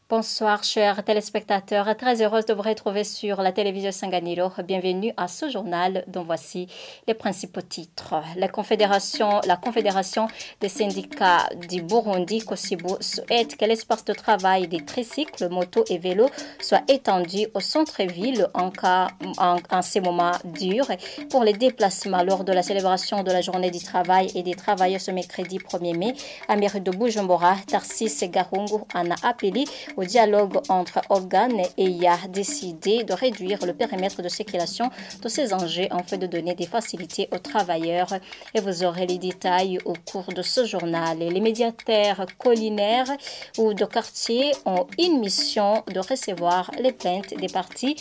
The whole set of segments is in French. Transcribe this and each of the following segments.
Bonsoir chers téléspectateurs, très heureuse de vous retrouver sur la télévision Sanganiro. Bienvenue à ce journal dont voici les principaux titres. La Confédération des syndicats du Burundi, Kosibu, souhaite que l'espace de travail des tricycles, motos et vélos soit étendu au centre-ville en ces moments durs pour les déplacements lors de la célébration de la journée du travail et des travailleurs ce mercredi 1er mai. À mairie de Bujumbura, Tarcisse Gahungu en a appelé au dialogue entre organes et y a décidé de réduire le périmètre de circulation de ces engins en fait de donner des facilités aux travailleurs. Et vous aurez les détails au cours de ce journal. Les médiateurs collinaires ou de quartier ont une mission de recevoir les plaintes des parties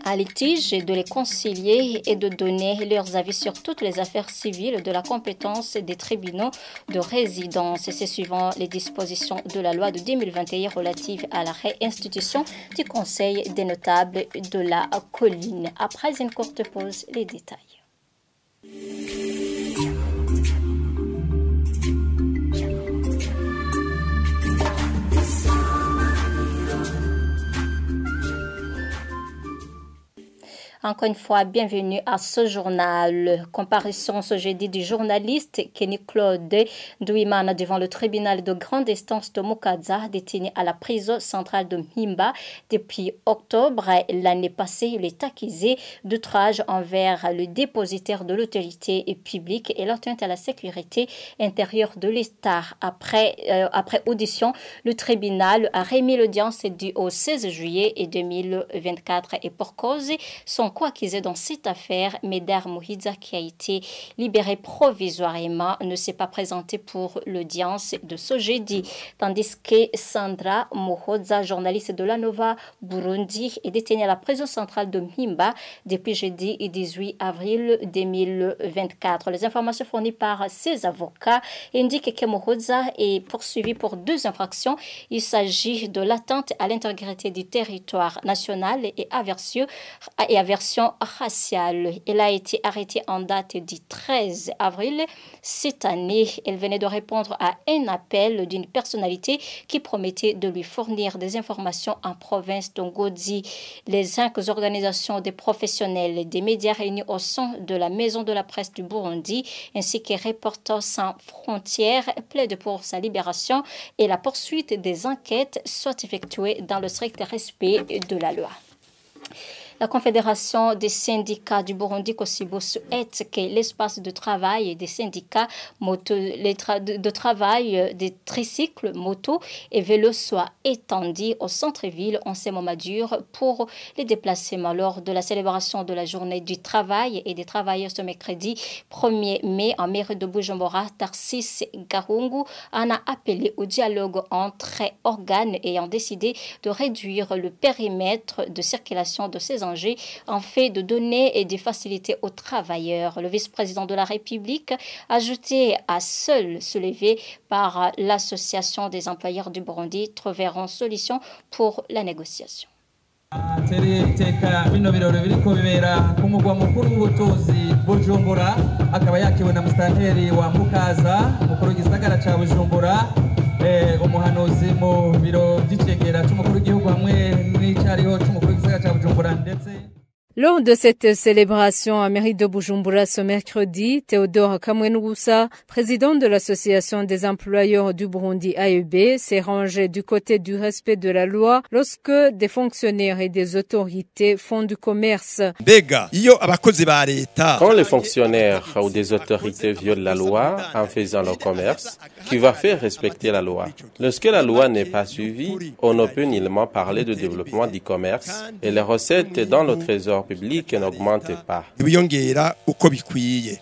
à litige, de les concilier et de donner leurs avis sur toutes les affaires civiles de la compétence des tribunaux de résidence. Et c'est suivant les dispositions de la loi de 2021 relative à la réinstitution du Conseil des notables de la colline. Après une courte pause, les détails. Encore une fois, bienvenue à ce journal. Comparution ce jeudi du journaliste Kenny Claude Douimana devant le tribunal de grande instance de Mukaza, détenu à la prison centrale de Mpimba depuis octobre l'année passée. Il est accusé d'outrage envers le dépositaire de l'autorité publique et l'atteinte à la sécurité intérieure de l'État. Après audition, le tribunal a remis l'audience du au 16 juillet 2024 et pour cause son co-accusé dans cette affaire, Medar Mohiza, qui a été libéré provisoirement, ne s'est pas présenté pour l'audience de ce jeudi, tandis que Sandra Mohoza, journaliste de la Nova Burundi, est détenue à la prison centrale de Mpimba depuis jeudi 18 avril 2024. Les informations fournies par ses avocats indiquent que Mohoza est poursuivi pour 2 infractions. Il s'agit de l'atteinte à l'intégrité du territoire national et aversion raciale. Elle a été arrêtée en date du 13 avril cette année. Elle venait de répondre à un appel d'une personnalité qui promettait de lui fournir des informations en province d'Ongodi. Les 5 organisations des professionnels des médias réunis au sein de la Maison de la presse du Burundi ainsi que Reporters sans frontières plaident pour sa libération et la poursuite des enquêtes soit effectuée dans le strict respect de la loi. La Confédération des syndicats du Burundi, Kosibu, souhaite que l'espace de travail des syndicats de travail des tricycles, motos et vélos soit étendu au centre-ville en ces moments durs pour les déplacements lors de la célébration de la journée du travail et des travailleurs ce mercredi 1er mai en mairie de Bujumbura. Tarcisse Gahungu en a appelé au dialogue entre organes ayant décidé de réduire le périmètre de circulation de ces enjeux en fait de donner des facilités aux travailleurs. Le vice-président de la République a ajouté à seul soulevé par l'association des employeurs du Burundi trouveront solution pour la négociation. Lors de cette célébration à mairie de Bujumbura ce mercredi, Théodore Kamwenoussa, président de l'association des employeurs du Burundi AEB, s'est rangé du côté du respect de la loi lorsque des fonctionnaires et des autorités font du commerce. Quand les fonctionnaires ou des autorités violent la loi en faisant leur commerce, qui va faire respecter la loi? Lorsque la loi n'est pas suivie, on ne peut nullement parler de développement du commerce et les recettes dans le trésor public n'augmente pas.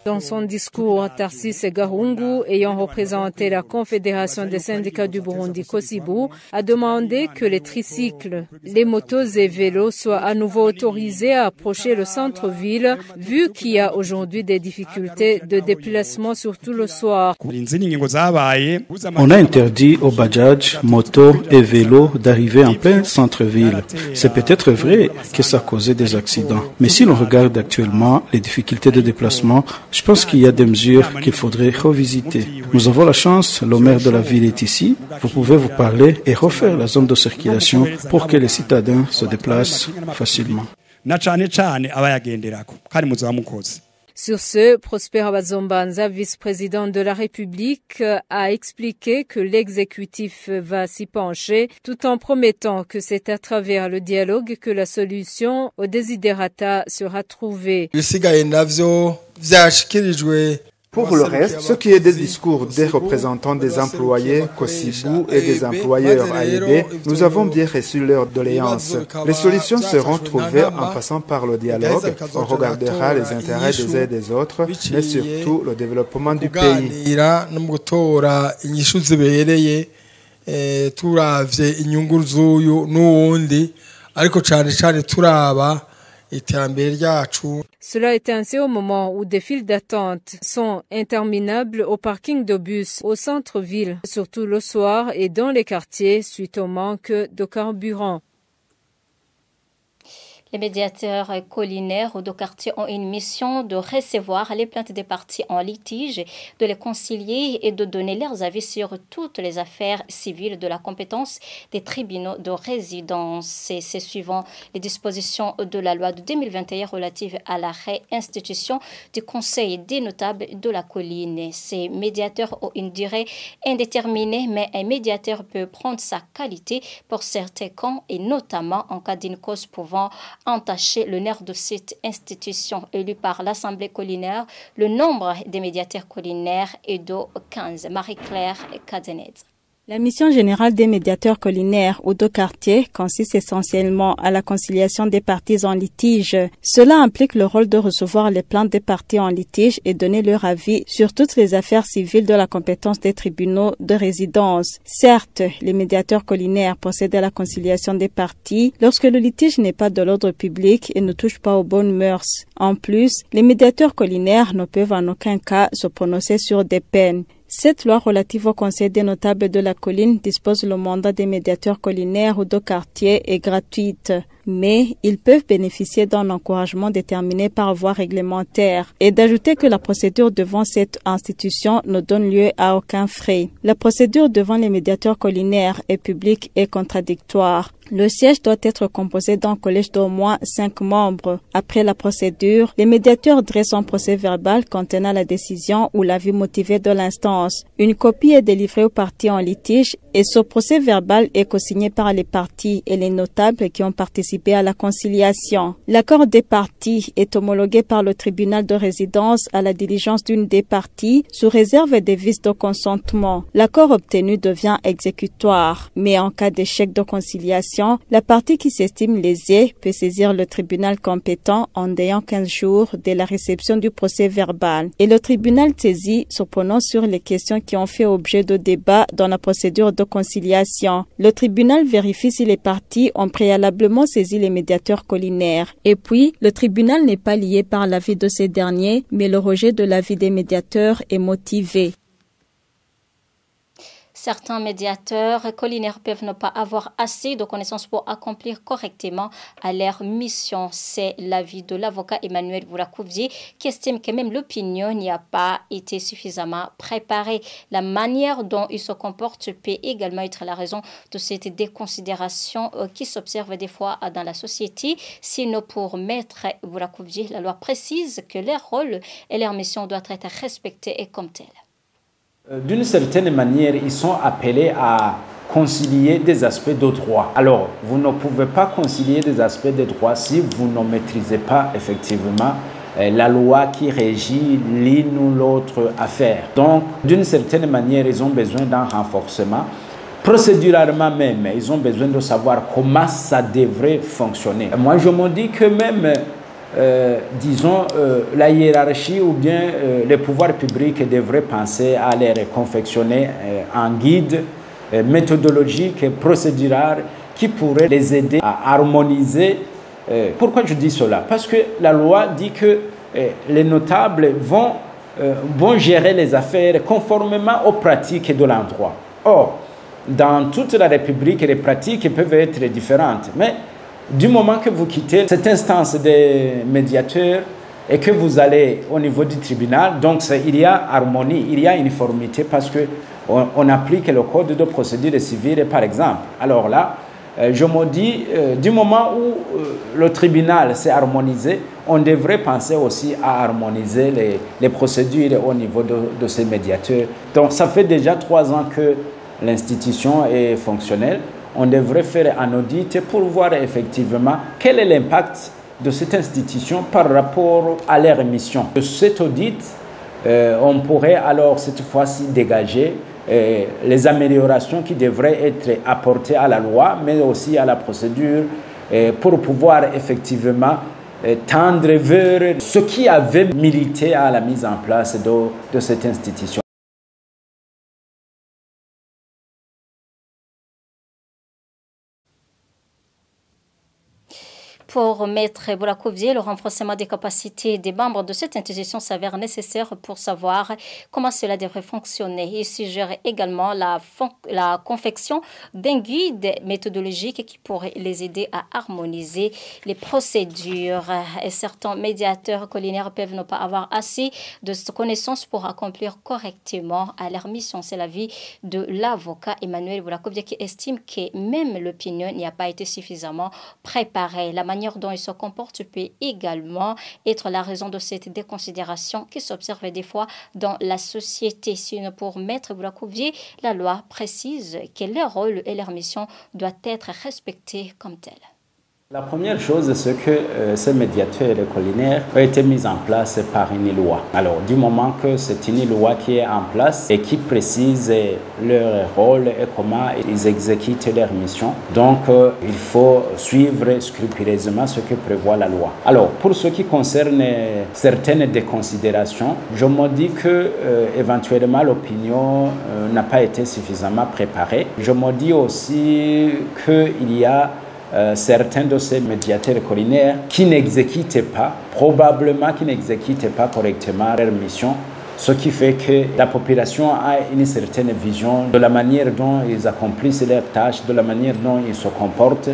Dans son discours, Tarcisse Gahungu, ayant représenté la Confédération des syndicats du Burundi, Kosibu, a demandé que les tricycles, les motos et vélos soient à nouveau autorisés à approcher le centre-ville, vu qu'il y a aujourd'hui des difficultés de déplacement, surtout le soir. On a interdit aux bajaj, motos et vélos d'arriver en plein centre-ville. C'est peut-être vrai que ça causait des accidents précédent. Mais si l'on regarde actuellement les difficultés de déplacement, je pense qu'il y a des mesures qu'il faudrait revisiter. Nous avons la chance, le maire de la ville est ici, vous pouvez vous parler et refaire la zone de circulation pour que les citadins se déplacent facilement. Sur ce, Prosper Bazombanza, vice-président de la République, a expliqué que l'exécutif va s'y pencher tout en promettant que c'est à travers le dialogue que la solution au desiderata sera trouvée. Pour le reste, ce qui est des discours des représentants des employés Kosibu et des employeurs AEB, nous avons bien reçu leurs doléances. Les solutions seront trouvées en passant par le dialogue. On regardera les intérêts des uns et des autres, mais surtout le développement du pays. Cela est ainsi au moment où des files d'attente sont interminables au parking de bus au centre-ville, surtout le soir et dans les quartiers suite au manque de carburant. Les médiateurs collinaires de quartier ont une mission de recevoir les plaintes des parties en litige, de les concilier et de donner leurs avis sur toutes les affaires civiles de la compétence des tribunaux de résidence. C'est suivant les dispositions de la loi de 2021 relative à la réinstitution du Conseil des notables de la colline. Ces médiateurs ont une durée indéterminée, mais un médiateur peut prendre sa qualité pour certains cas et notamment en cas d'une cause pouvant entacher le nerf de cette institution élue par l'Assemblée collinaire. Le nombre des médiateurs collinaires est de 15. Marie-Claire Cadenet. La mission générale des médiateurs collinaires ou de quartier consiste essentiellement à la conciliation des parties en litige. Cela implique le rôle de recevoir les plaintes des parties en litige et donner leur avis sur toutes les affaires civiles de la compétence des tribunaux de résidence. Certes, les médiateurs collinaires procèdent à la conciliation des parties lorsque le litige n'est pas de l'ordre public et ne touche pas aux bonnes mœurs. En plus, les médiateurs collinaires ne peuvent en aucun cas se prononcer sur des peines. Cette loi relative au Conseil des notables de la colline dispose le mandat des médiateurs collinaires ou de quartier est gratuite, mais ils peuvent bénéficier d'un encouragement déterminé par voie réglementaire et d'ajouter que la procédure devant cette institution ne donne lieu à aucun frais. La procédure devant les médiateurs collinaires est publique et contradictoire. Le siège doit être composé d'un collège d'au moins 5 membres. Après la procédure, les médiateurs dressent un procès verbal contenant la décision ou l'avis motivé de l'instance. Une copie est délivrée aux parties en litige et ce procès verbal est co-signé par les parties et les notables qui ont participé à la conciliation. L'accord des parties est homologué par le tribunal de résidence à la diligence d'une des parties sous réserve des vices de consentement. L'accord obtenu devient exécutoire, mais en cas d'échec de conciliation, la partie qui s'estime lésée peut saisir le tribunal compétent en délai 15 jours dès la réception du procès verbal. Et le tribunal saisi se prononce sur les questions qui ont fait objet de débat dans la procédure de conciliation. Le tribunal vérifie si les parties ont préalablement saisi les médiateurs collinaires. Et puis, le tribunal n'est pas lié par l'avis de ces derniers, mais le rejet de l'avis des médiateurs est motivé. Certains médiateurs collinaires peuvent ne pas avoir assez de connaissances pour accomplir correctement à leur mission. C'est l'avis de l'avocat Emmanuel Boulakouvier qui estime que même l'opinion n'y a pas été suffisamment préparée. La manière dont il se comporte peut également être la raison de cette déconsidération qui s'observe des fois dans la société. Sinon, pour Maître Boulakouvier, la loi précise que leur rôle et leur mission doivent être respectés et comme tels. D'une certaine manière, ils sont appelés à concilier des aspects de droit. Alors, vous ne pouvez pas concilier des aspects de droit si vous ne maîtrisez pas effectivement la loi qui régit l'une ou l'autre affaire. Donc, d'une certaine manière, ils ont besoin d'un renforcement. Procéduralement même, ils ont besoin de savoir comment ça devrait fonctionner. Moi, je me dis que même disons, la hiérarchie ou bien les pouvoirs publics devraient penser à les confectionner un guide méthodologique et procédural qui pourrait les aider à harmoniser. Pourquoi je dis cela? Parce que la loi dit que les notables vont gérer les affaires conformément aux pratiques de l'endroit. Or, dans toute la République, les pratiques peuvent être différentes, mais du moment que vous quittez cette instance des médiateurs et que vous allez au niveau du tribunal, donc il y a harmonie, il y a uniformité parce que on applique le code de procédure civile, par exemple. Alors là, je me dis, du moment où le tribunal s'est harmonisé, on devrait penser aussi à harmoniser les procédures au niveau de ces médiateurs. Donc ça fait déjà 3 ans que l'institution est fonctionnelle. On devrait faire un audit pour voir effectivement quel est l'impact de cette institution par rapport à leur mission. De cet audit, on pourrait alors cette fois-ci dégager les améliorations qui devraient être apportées à la loi, mais aussi à la procédure, pour pouvoir effectivement tendre vers ce qui avait milité à la mise en place de cette institution. Pour Maître Boulakouvier, le renforcement des capacités des membres de cette institution s'avère nécessaire pour savoir comment cela devrait fonctionner. Il suggère également la confection d'un guide méthodologique qui pourrait les aider à harmoniser les procédures. Et certains médiateurs collinaires peuvent ne pas avoir assez de connaissances pour accomplir correctement leur mission. C'est l'avis de l'avocat Emmanuel Boulakouvier qui estime que même l'opinion n'y a pas été suffisamment préparée. La manière dont il se comporte peut également être la raison de cette déconsidération qui s'observe des fois dans la société. Sinon, pour Maître Boulakouvier, la loi précise que leur rôle et leur mission doivent être respectés comme tels. La première chose, c'est que ces médiateurs collinaires ont été mis en place par une loi. Alors, du moment que c'est une loi qui est en place et qui précise leur rôle et comment ils exécutent leur mission, donc il faut suivre scrupuleusement ce que prévoit la loi. Alors, pour ce qui concerne certaines déconsidérations, je me dis que éventuellement l'opinion n'a pas été suffisamment préparée. Je me dis aussi qu'il y a certains de ces médiateurs collinaires qui n'exécutent pas, probablement qui n'exécutent pas correctement leur mission, ce qui fait que la population a une certaine vision de la manière dont ils accomplissent leurs tâches, de la manière dont ils se comportent,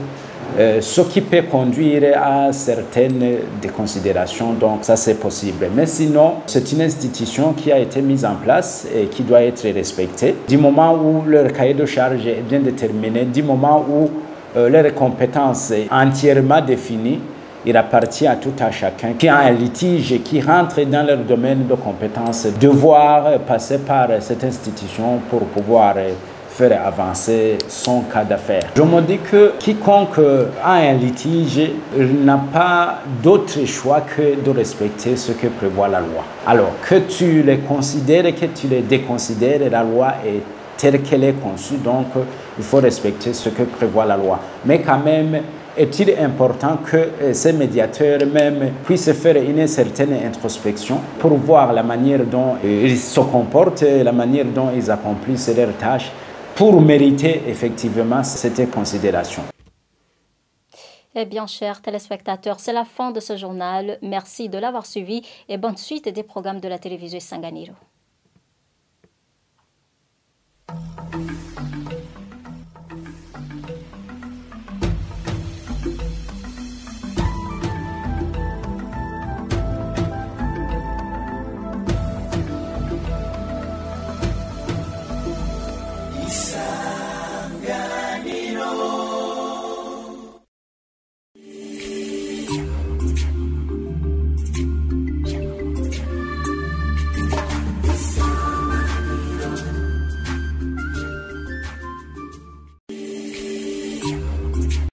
ce qui peut conduire à certaines déconsidérations. Donc ça c'est possible. Mais sinon, c'est une institution qui a été mise en place et qui doit être respectée. Du moment où leur cahier de charge est bien déterminé, du moment où leur compétence est entièrement définie, il appartient à tout à chacun qui a un litige et qui rentre dans leur domaine de compétence de devoir passer par cette institution pour pouvoir faire avancer son cas d'affaires. Je me dis que quiconque a un litige n'a pas d'autre choix que de respecter ce que prévoit la loi. Alors que tu les considères et que tu les déconsidères, la loi est telle qu'elle est conçue, donc il faut respecter ce que prévoit la loi. Mais quand même, est-il important que ces médiateurs même puissent faire une certaine introspection pour voir la manière dont ils se comportent, la manière dont ils accomplissent leurs tâches, pour mériter effectivement cette considération. Eh bien, chers téléspectateurs, c'est la fin de ce journal. Merci de l'avoir suivi et bonne suite des programmes de la télévision Sanganiro.